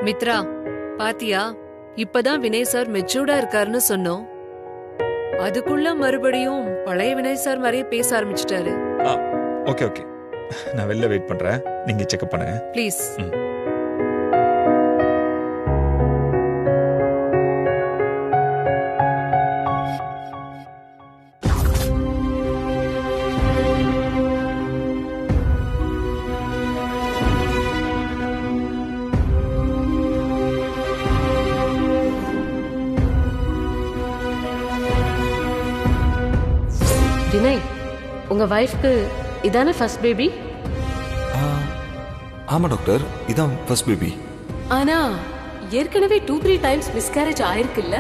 மித்ரா, பாத்தியா, இப்பதான் வினய் சார் மெச்சூர்டா இருக்காருன்னு சொன்னோம். அதுக்குள்ள மறுபடியும் பழைய வினய் சார் மாதிரியே பேச ஆரம்பிச்சிட்டாரு. ஓகே ஓகே, நான் வெளில வெயிட் பண்றேன், நீங்க செக்அப் பண்ணுங்க ப்ளீஸ். வினய், உங்க வைஃப்க்கு இதானே ஃபர்ஸ்ட் பேபி? ஆமா டாக்டர், இதான் ஃபர்ஸ்ட் பேபி. ஆனா ஏற்கனவே 2-3 டைம்ஸ் மிஸ்கேரேஜ் ஆயிருக்குல்ல?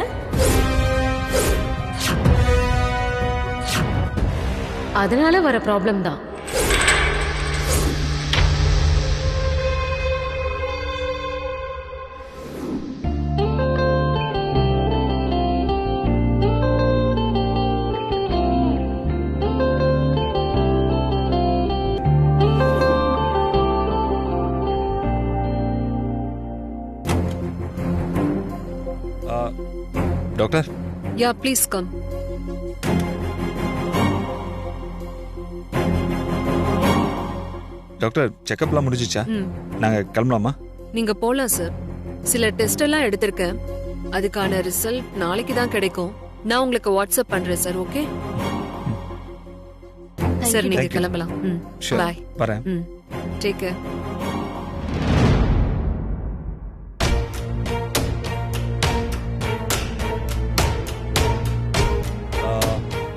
அதனால வர ப்ராப்ளம் தான். Doctor. Yeah, please come. Doctor, செக்அப்லாம் முடிஞ்சிச்சா? நாங்க கிளம்பலாமா? நீங்க போலாம் சார். சில டெஸ்ட் எல்லாம் எடுத்திருக்கேன், அதுக்கான ரிசல்ட் நாளைக்கு தான் கிடைக்கும். நான் உங்களுக்கு வாட்ஸ்அப் பண்றேன் சார். ஓகே சார், நீங்க கிளம்பலாம். பை. வரேன். Take care.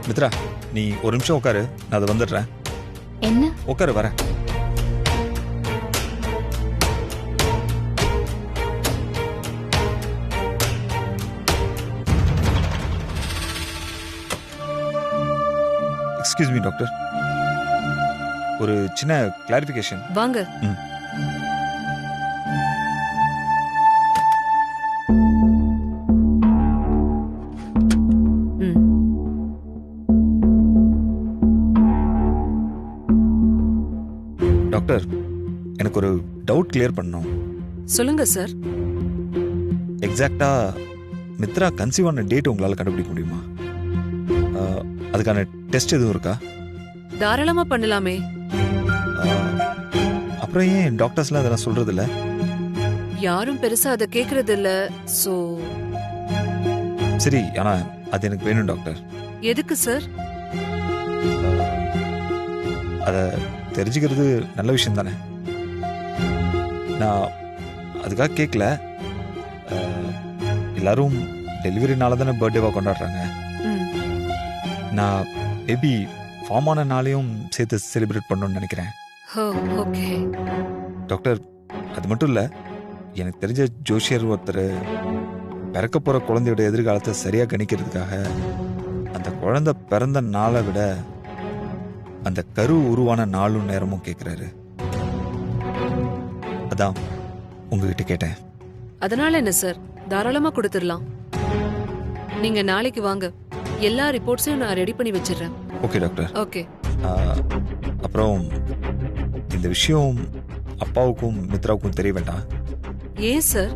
மித்ரா, நீ ஒரு நிமிஷம் உட்காரு, நான் அதை வந்துடுறேன். என்ன? உட்காரு, வரேன். எக்ஸ்கியூஸ் மீ டாக்டர், ஒரு சின்ன கிளாரிஃபிகேஷன். வாங்க. டாக்டர், எனக்கு ஒரு டவுட் கிளியர் பண்ணணும். சொல்லுங்க சார். எக்ஸாக்டா மித்ரா கன்சீவ் ஆன டேட் உங்களால கண்டுபிடிக்க முடியுமா? அதுக்கான டெஸ்ட் எதுவும் இருக்கா? தாராளமா பண்ணலாமே. அப்புறம் ஏன் டாக்டர்ஸ்லாம் அதெல்லாம் சொல்றது இல்ல? யாரும் பெருசா அதை கேக்குறது இல்ல. சோ சரி, ஆனா அது எனக்கு வேணும் டாக்டர். எதுக்கு சார்? அத தெரிஞ்சுக்கிறது நல்ல விஷயம் தானே. நான் அதுக்காக கேட்கல. எல்லாரும் டெலிவரினால தானே பர்த்டேவா கொண்டாடுறாங்க. நான் பேபி ஃபார்ம் ஆன நாளையும் சேர்த்து செலிப்ரேட் பண்ணணும்னு நினைக்கிறேன். ஓகே டாக்டர், அது மட்டும் இல்ல, எனக்கு தெரிஞ்ச ஜோஷியர் ஒருத்தர் பிறக்க போற குழந்தையோட எதிர்காலத்தை சரியா கணிக்கிறதுக்காக அந்த குழந்தை பிறந்த நாளை விட அந்த கரு உருவான நாளும் நேரமும் கேட்கிறாரு. அதான் உங்ககிட்ட கேட்டேன். அதனால என்ன சார், தாராளமா கொடுத்துடலாம். நீங்க நாளைக்கு வாங்க, எல்லா ரிப்போர்ட்ஸையும் நான் ரெடி பண்ணி வச்சிடுறேன். Okay doctor. ஓகே. அப்புறம் இந்த விஷயம் அப்பாவுக்கும் மித்ராவுக்கும் தெரிய வேண்டாம். ஏன் சார்?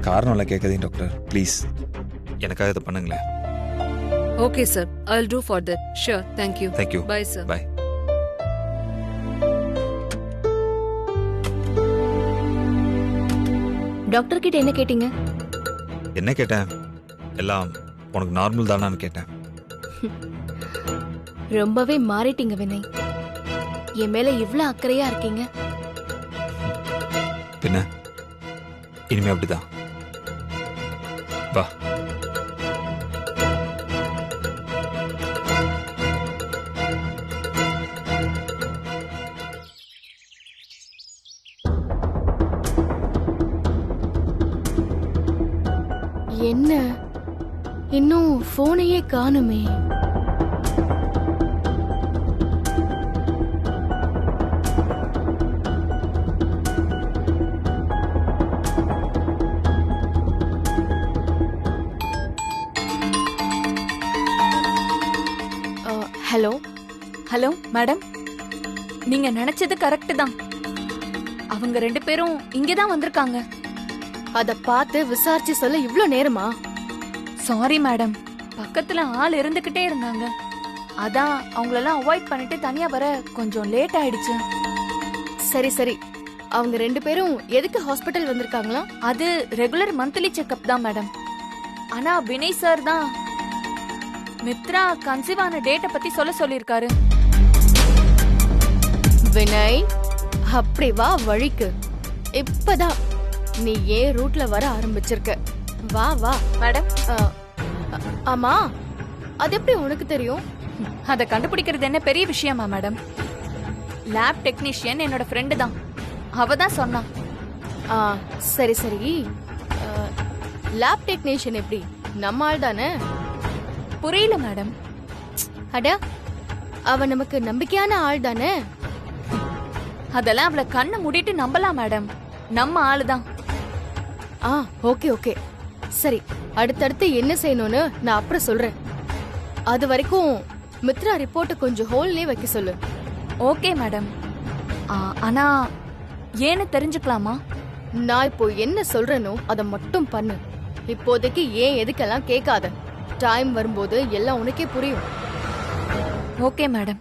காரணம் எல்லாம் கேட்காதீங்க டாக்டர், ப்ளீஸ் எனக்காக இதை பண்ணுங்களேன். Okay sir, I'll do for that. Sure, thank you. Thank you. Bye sir. Bye. Doctor கிட்ட என்ன கேட்டீங்க? என்ன கேட்டேன்? எல்லாம் உனக்கு நார்மல் தானான்னு கேட்டேன். ரொம்பவே மாறிட்டீங்க வினய். என் மேல இவ்ளோ அக்கறையா இருக்கீங்க. பின்ன இனிமே அப்படிதான். வா. என்ன இன்னும் போனையே காணுமே? ஹலோ ஹலோ மேடம், நீங்க நினைச்சது கரெக்ட் தான். அவங்க 2 பேரும் இங்கதான் வந்திருக்காங்க. அத பார்த்து விசாரிச்சு சொல்ல இவ்ளோ நேரமா? சாரி மேடம், பக்கத்துல ஆள் இருந்துகிட்டே இருந்தாங்க. அதான் அவங்களெல்லாம் அவாய்ட் பண்ணிட்டு தனியா வர கொஞ்சம் லேட் ஆயிடுச்சு. சரி சரி, அவங்க 2 பேரும் எதுக்கு ஹாஸ்பிட்டல் வந்திருக்காங்களா? அது ரெகுலர் மந்த்லி செக்அப் தான் மேடம். ஆனா வினய் சார் தான் மித்ரா கன்சீவ் ஆன டேட்ட பத்தி சொல்லிருக்காரு. வினய், அப்படி வா வழிக்கு. இப்பதான் நீ ஏன் ரூட்ல வர ஆரம்பிச்சிருக்க. வா வா மேடம். ஆமா, அது எப்படி உனக்கு தெரியும்? அத கண்டுபிடிக்கிறது என்ன பெரிய விஷயமா மேடம்? லேப் டெக்னீஷியன் என்னோட ஃப்ரெண்டு தான், அவ தான் சொன்னா. சரி சரி, லேப் டெக்னீஷியன் எப்படி, நம்ம ஆள் தானே? புரியல மேடம். அட, அவ நமக்கு நம்பிக்கையான ஆள் தானே? அதெல்லாம் அவளை கண்ணை மூடிட்டு நம்பலாம் மேடம், நம்ம ஆளுதான். ஓகே ஓகே, சரி, அடுத்தடுத்து என்ன செய்யணும்னு நான் அப்புறம் சொல்றேன். அது வரைக்கும் மித்ரா ரிப்போர்ட் கொஞ்சம் ஹோல்லே வைக்க சொல்லு. Okay madam. ஆனா ஏன்னு தெரிஞ்சுக்கலாமா? நான் இப்போ என்ன சொல்றேனோ அதை மட்டும் பண்ணு. இப்போதைக்கு ஏன் எதுக்கெல்லாம் கேட்காத. டைம் வரும்போது எல்லாம் உனக்கே புரியும். Okay madam.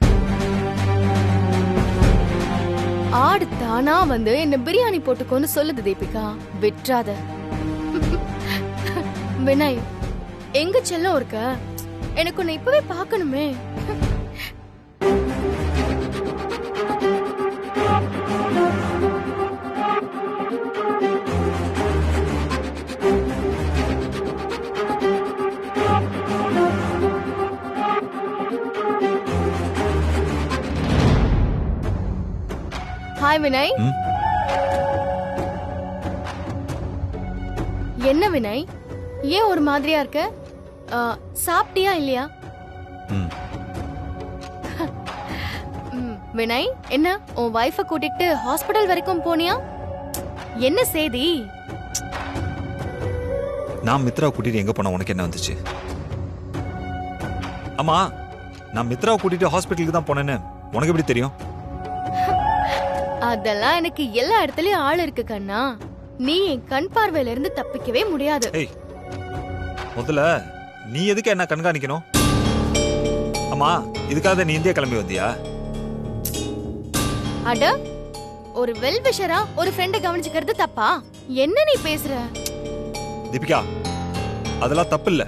ஆடு தானா வந்து என்ன பிரியாணி போட்டுக்கோன்னு சொல்லுது தீபிகா, விட்றாத. வினய், எங்க செல்லம் இருக்க? எனக்கு உன்னை இப்பவே பார்க்கணுமே. ஹாய் வினய். என்ன வினய், ஏன் ஒரு மாதிரியா இருக்க? சாப்பிட்டியா இல்லையா? வினய், என்ன உன் வைஃப கூட்டிட்டு ஹாஸ்பிடல் வரைக்கும் போனியா? என்ன செய்தி? நான் மித்ராவை கூட்டிட்டு எங்க போன உனக்கு என்ன வந்துச்சு? ஆமா, நான் மித்ராவை கூட்டிட்டு ஹாஸ்பிட்டலுக்கு தான் போனேன்னு உனக்கு எப்படி தெரியும்? அதெல்லாம் எனக்கு எல்லா இடத்துலயும் ஆள் இருக்கு கண்ணா. நீ என் கண் பார்வையில இருந்து தப்பிக்கவே முடியாது. முதல்ல நீ எதுக்கு என்ன கண்காணிக்கணும்? ஆமா, இதுக்காக நீ இந்தியா கிளம்பி வந்தியா? அட, ஒரு வெல்விஷரா ஒரு ஃப்ரெண்ட கவனிச்சுக்கிறது தப்பா? என்ன நீ பேசுற? தீபிகா, அதெல்லாம் தப்பு இல்ல.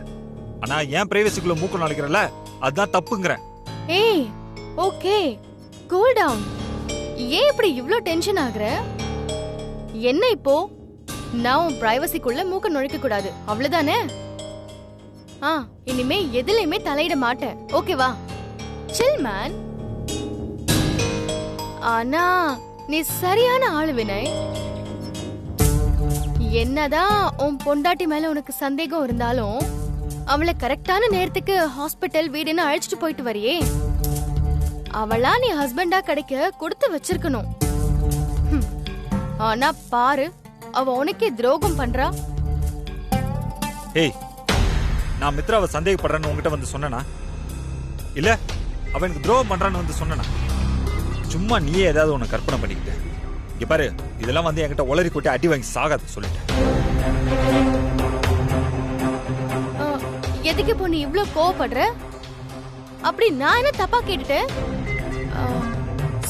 ஆனா ஏன் பிரைவசிக்குள்ள மூக்கு நுழைக்கிறல, அதுதான் தப்புங்கற. ஏய், ஓகே, கூல் டவுன். ஏன் இப்படி இவ்ளோ டென்ஷன் ஆகுற? என்ன இப்போ? நான் உன் பிரைவசிக்குள்ள மூக்க நுழைக்க கூடாது, அவ்வளவுதானே? இனிமே எதுலயுமே தலையிட மாட்டேன், ஓகேவா? சில் மேன். ஆனா நீ சரியான ஆளு வினய். என்னதான் உன் பொண்டாட்டி மேல உனக்கு சந்தேகம் இருந்தாலும் அவளை கரெக்டான நேரத்துக்கு ஹாஸ்பிட்டல் வீடுன்னு அழைச்சிட்டு போயிட்டு வரியே. அவளா நீ ஹஸ்பண்டா கிடைக்க கொடுத்து வச்சிருக்கணும். ஆனா பாரு, அவ உனக்கே துரோகம் பண்றா. ஏய், நான் மித்ராவை சந்தேகப்படுறேன்னு உங்ககிட்ட வந்து சொன்னனா? இல்ல அவ எனக்கு துரோகம் பண்றான்னு வந்து சொன்னனா? சும்மா நீயே ஏதாவது உன்னை கற்பனை பண்ணிக்கிட்டு. இங்க பாரு, இதெல்லாம் வந்து என்கிட்ட உளறி கொட்டி அடி வாங்கி சாகாது சொல்லிட்டேன். எதுக்கு இப்போ நீ இவ்ளோ கோவப்படுற? அப்படி நான் என்ன தப்பா கேட்டுட்டேன்?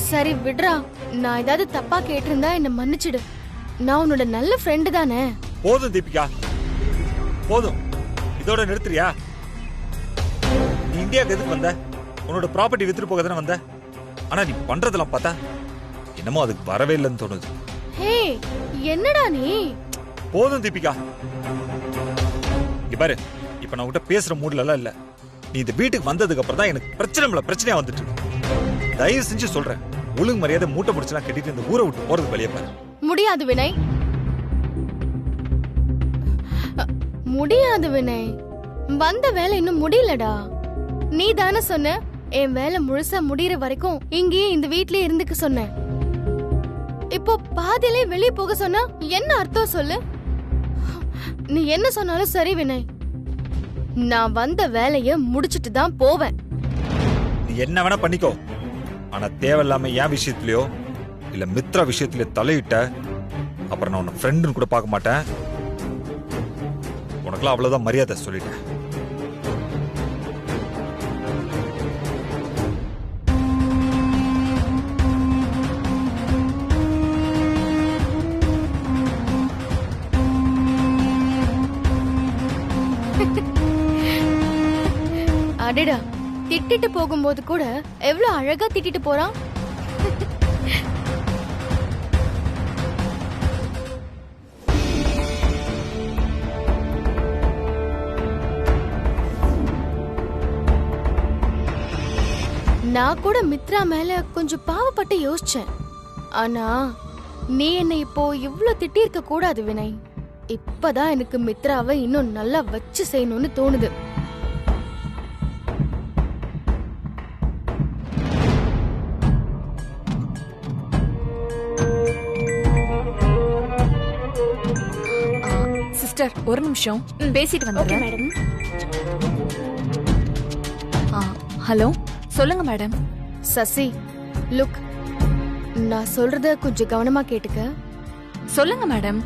சரி விடுறா, நான் ஏதாவது தப்பா கேட்டிருந்தா என்ன மன்னிச்சிடு. நான் உன்னோட நல்ல ஃப்ரெண்டு தானே. போதும் தீபிகா, போதும். இதோட நிறுத்துறியா? நீ இந்தியாவுக்கு எதுக்கு வந்த? உன்னோட ப்ராப்பர்ட்டி வித்துட்டு போக தானே வந்த. ஆனா நீ பண்றதெல்லாம் பார்த்தா என்னமோ அதுக்கு வரவே இல்லைன்னு தோணுது. ஹே, என்னடா நீ? போதும் தீபிகா. இங்க பாரு, இப்ப நான் உன்கிட்ட பேசுற மூட்ல எல்லாம் இல்ல. நீ இந்த வீட்டுக்கு வந்ததுக்கு அப்புறம் தான் எனக்கு பிரச்சனையா வந்துட்டு இருக்கு. தயவு செஞ்சு சொல்றேன், ஒழுங்கு மரியாதை மூட்டை முடிச்சலாம் கட்டிட்டு இந்த ஊரை விட்டு போறது வெளியே பாரு. முடியாது வினய், முடியாது வினய். வந்த வேலை இன்னும் முடியலடா. நீ தானே சொன்ன என் வேலை முழுசா முடியற வரைக்கும் இங்கேயே இந்த வீட்லயே இருந்துக்க சொன்ன. இப்போ பாதியிலே வெளியே போக சொன்னா என்ன அர்த்தம் சொல்லு? நீ என்ன சொன்னாலும் சரி வினய், நான் வந்த வேலைய முடிச்சிட்டு தான் போவேன். நீ என்ன வேணா பண்ணிக்கோ, ஆனா தேவையில்லாம என் விஷயத்திலயோ இல்ல மித்ரா விஷயத்துல தலையிட்ட அப்புறம் நான் உன்னை ஃப்ரெண்டுன்னு கூட பார்க்க மாட்டேன். உனக்குலாம் அவ்வளவுதான் மரியாதை சொல்லிட்டேன். அடடா, திட்டிட்டு போகும்போது கூட எவ்வளவு அழகா திட்டிட்டு போறான். நான் கூட மித்ரா மேல கொஞ்சம் பாவப்பட்டு யோசிச்சேன். ஆனா நீ என்னை இப்போ இவ்ளோ திட்டி இருக்க கூடாது வினய். இப்பதான் எனக்கு மித்ராவை இன்னும் நல்லா வச்சு செய்யணும்னு தோணுது. சிஸ்டர் ஒரு நிமிஷம் பேசிட்டு வந்துடுறேன் மேடம். ஹலோ, சொல்லுங்க மேடம். சசி, லுக், நான் சொல்றத கொஞ்சம் கவனமா கேட்டுக்க. சொல்லுங்க மேடம்.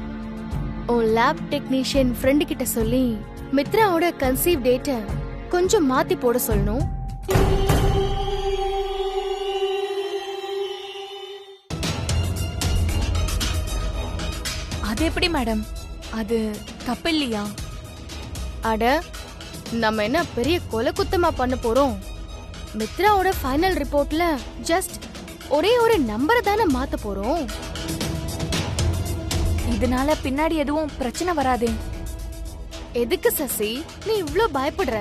உன் லேப் டெக்னீஷியன் ஃப்ரெண்டு கிட்ட சொல்லி மித்ராவோட கன்சீவ் டேட்டை கொஞ்சம் மாத்தி போட சொல்லணும். அது எப்படி மேடம்? அது தப்பு இல்லையா? அட, நம்ம என்ன பெரிய கொலை குத்தமா பண்ண போறோம்? மித்ராவோட ஃபைனல் ரிப்போர்ட்ல ஜஸ்ட் ஒரே ஒரு நம்பரை தானே மாத்த போறோம். இதனால பின்னாடி எதுவும் பிரச்சனை வராதே. எதுக்கு சசி நீ இவ்ளோ பயப்படுற?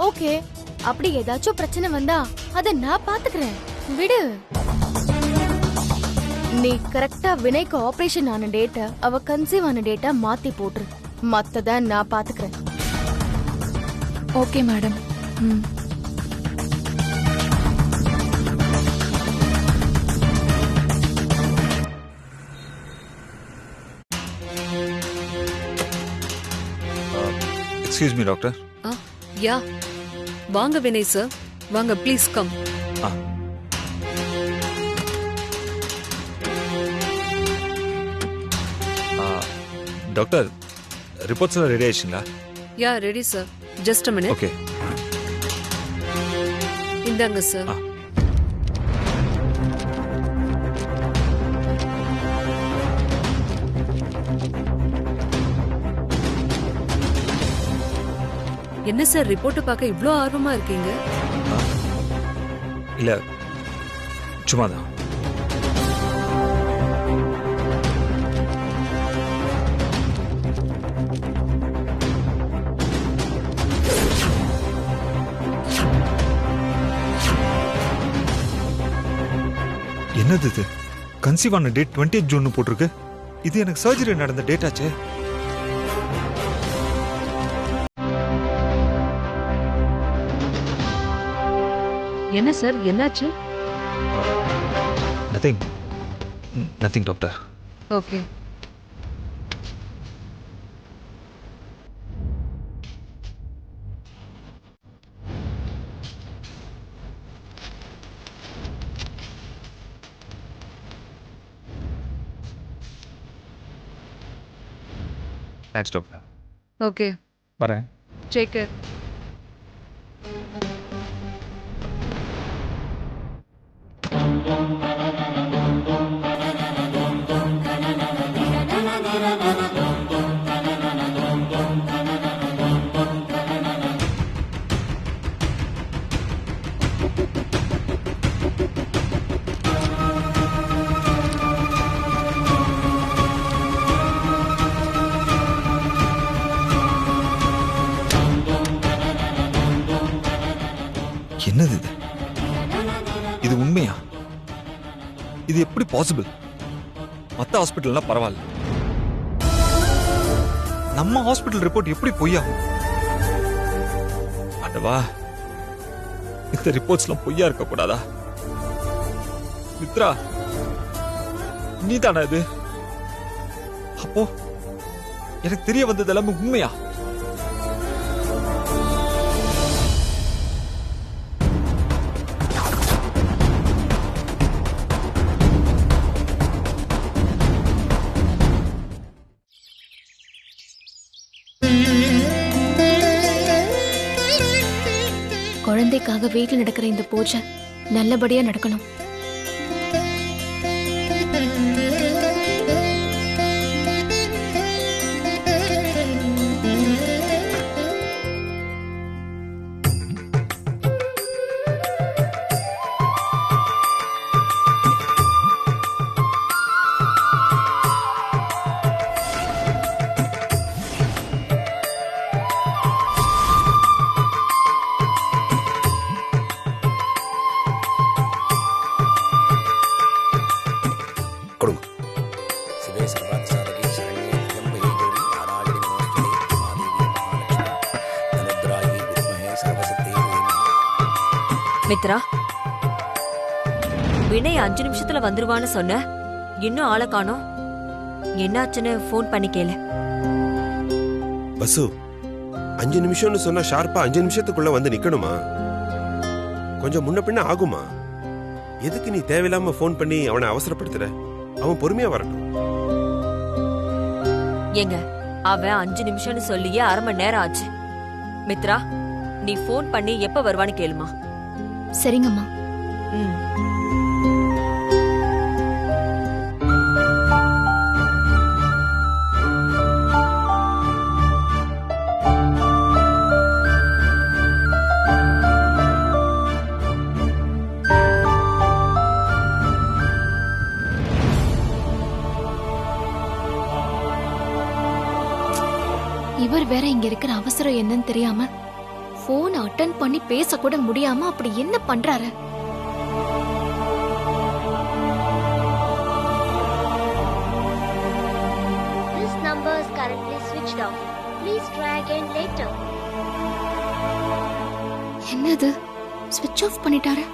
ஓகே, அப்படி ஏதாச்சும் பிரச்சனை வந்தா அத நான் பாத்துக்கிறேன், விடு. நீ கரெக்டா வினய்க்கு ஆபரேஷன் ஆன டேட்டா, அவ கன்சீவ் ஆன டேட்டா மாத்தி போட்டுரு. மத்தத நான் பாத்துக்கிறேன். Okay madam. Excuse me doctor. Yeah, வாங்க வினய் சார், வாங்க, ப்ளீஸ் கம். டாக்டர், ரிப்போர்ட்ஸ் எல்லாம் ரெடி ஆயிடுச்சுங்களா? Yeah, ready sir. Just a minute. Okay. இந்தாங்க சார். என்ன சார், ரிப்போர்ட் பார்க்க இவ்ளோ ஆர்வமா இருக்கீங்க? இல்ல, சும்மாதான். என்னது இது? கன்சீவ் ஆன டேட் 20th ஜூன் போட்டிருக்கு. இது எனக்கு சர்ஜரி நடந்த டேட் ஆச்சே. என்ன சார், என்னாச்சு? Nothing doctor. Okay. Thanks doctor. Okay, வரேன். Take care. என்னது இது? இது உண்மையா? இது எப்படி பாசிபிள்? மத்த ஹாஸ்பிட்டல்லாம் பரவாயில்ல, நம்ம ஹாஸ்பிட்டல் ரிப்போர்ட் எப்படி பொய்யாகும்? அடவா, இந்த ரிப்போர்ட்ஸ்லாம் பொய்யா இருக்க கூடாதா? மித்ரா, நீ தானே இது? அப்போ எனக்கு தெரிய வந்தது எல்லாமே உண்மையா? குழந்தைக்காக வீட்டுல நடக்கிற இந்த பூஜை நல்லபடியா நடக்கணும். மித்ரா, வினய் 5 நிமிஷத்துல வந்துருவான்னு சொன்ன, இன்னும் ஆளை காணோம். என்னாச்சுன்னு போன் பண்ணி கேளு. பசு, 5 நிமிஷம்னு சொன்னா ஷார்ப்பா 5 நிமிஷத்துக்குள்ள வந்து நிக்கணுமா? கொஞ்சம் முன்ன பின்ன ஆகுமா? எதுக்கு நீ தேவையில்லாம போன் பண்ணி அவனை அவசரப்படுத்துற? அவன் பொறுமையா வரட்டும். ஏங்க, அவன் 5 நிமிஷம்னு சொல்லியே 1/2 மணி நேரம் ஆச்சு. மித்ரா, நீ போன் பண்ணி எப்ப வருவான்னு கேளுமா. சரிங்கம்மா. இவர் வேற இங்க இருக்கிற அவசரம் என்னன்னு தெரியாம போன் அட்டெண்ட் பண்ணி பேச கூட முடியாம அப்படி என்ன பண்றாரு? This number is currently switched off. Please try again later. என்னது, ஸ்விட்ச் ஆஃப் பண்ணிட்டாரு?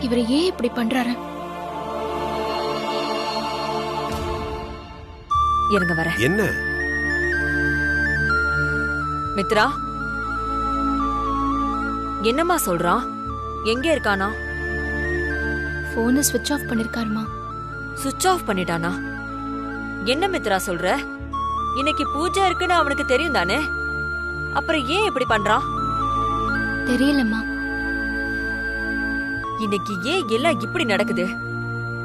இவர் ஏன் இப்படி பண்றாரு? இருங்க வர. என்ன மித்ரா, என்னம்மா சொல்றான்? எங்க இருக்கானா? போனை ஸ்விட்ச் ஆஃப் பண்ணிருக்காருமா. சுவிட்ச் ஆஃப் பண்ணிட்டானா? என்ன மித்ரா சொல்ற? இன்னைக்கு பூஜை இருக்குன்னு அவனுக்கு தெரியும் தானே? அப்புறம் ஏன் இப்படி பண்றான்? தெரியலம்மா. இன்னைக்கு ஏன் எல்லாம் இப்படி நடக்குது?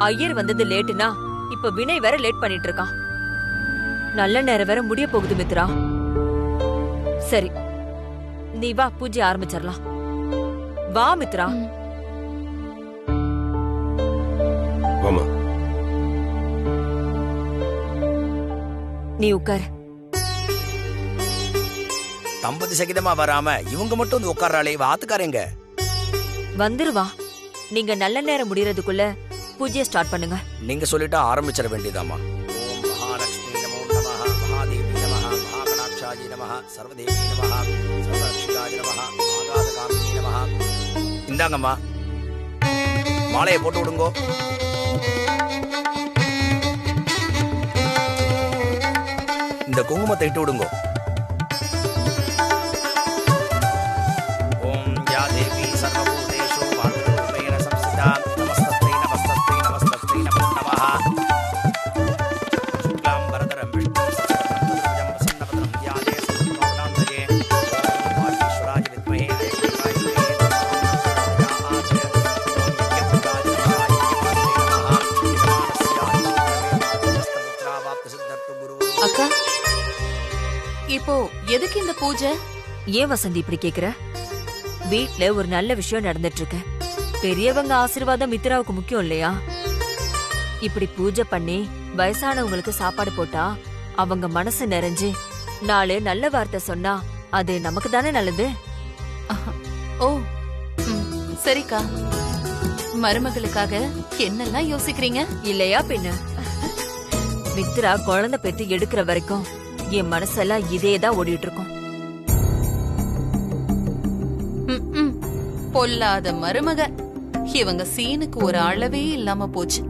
ஐயர் வந்தது லேட்டுனா இப்ப வினய் வேற லேட் பண்ணிட்டு இருக்கான். நல்ல நேரம் வேற முடிய போகுது மித்ரா. சரி, நீ வா, பூஜை ஆரம்பிச்சிடலாம். வா மித்ரா. வாமா. நீ உட்கார். தம்பதி சகிதமா வராம இவங்க மட்டும் வந்து உட்கார்றாளே, ஆத்துக்காரங்க வந்துருவா. நீங்க நல்ல நேரம் முடியறதுக்குள்ள பூஜையை ஸ்டார்ட் பண்ணுங்க. நீங்க சொல்லிட்டா ஆரம்பிச்சிட வேண்டியதாமா. ஓம் மகாலட்சுமி நமோ நமஹ, மகாதேவி நமஹ, மகாகணாட்சாயி நமஹ, சர்வதேவி நமஹ, சர்வரக்ஷிகாய நமஹ, ஆகாசகாமினி நமஹ. இந்தாங்கம்மா, மாலையை போட்டு விடுங்கோ. இந்த குங்குமத்தை இட்டு விடுங்கோ. ஓம் யா தேவி சர்வபூதேஷு பார்வதூபேன சம்ஸ்திதா நமஸ்தஸ்தை நமஸ்தஸ்தை நமஸ்தஸ்தை நமோ நமஹ. சுக்லாம் வரதரம் விஷ்ணு சசிவர்ணம் பிரசன்னவதனம் த்யாயே சர்வலோகாந்தயே. ஓம் வாகீஸ்வராய வித்மஹே அயக்ரீவாய தீமஹி தன்னோ பிரச்சோதயாத். அக்கா, இப்போ எதுக்கு இந்த பூஜை? ஏன் வசந்தி இப்படி கேக்குற? வீட்ல ஒரு நல்ல விஷயம் நடந்துட்டு இருக்கு. பெரியவங்க ஆசீர்வாதம் மித்ராவுக்கு முக்கியம் இல்லையா? இப்படி பூஜை பண்ணி வயசானவங்களுக்கு சாப்பாடு போட்டா அவங்க மனசு நிறைஞ்சு 4 நல்ல வார்த்தை சொன்னா அது நமக்கு தானே நல்லது. ஓ, சரிக்கா. மருமகளுக்காக என்னெல்லாம் யோசிக்கிறீங்க? இல்லையா பின்ன? மித்ரா குழந்தை பெத்து எடுக்கிற வரைக்கும் என் மனசெல்லாம் இதேதான் ஓடிட்டு இருக்கும். பொல்லாத மருமக. இவங்க சீனுக்கு ஒரு அளவே இல்லாம போச்சு.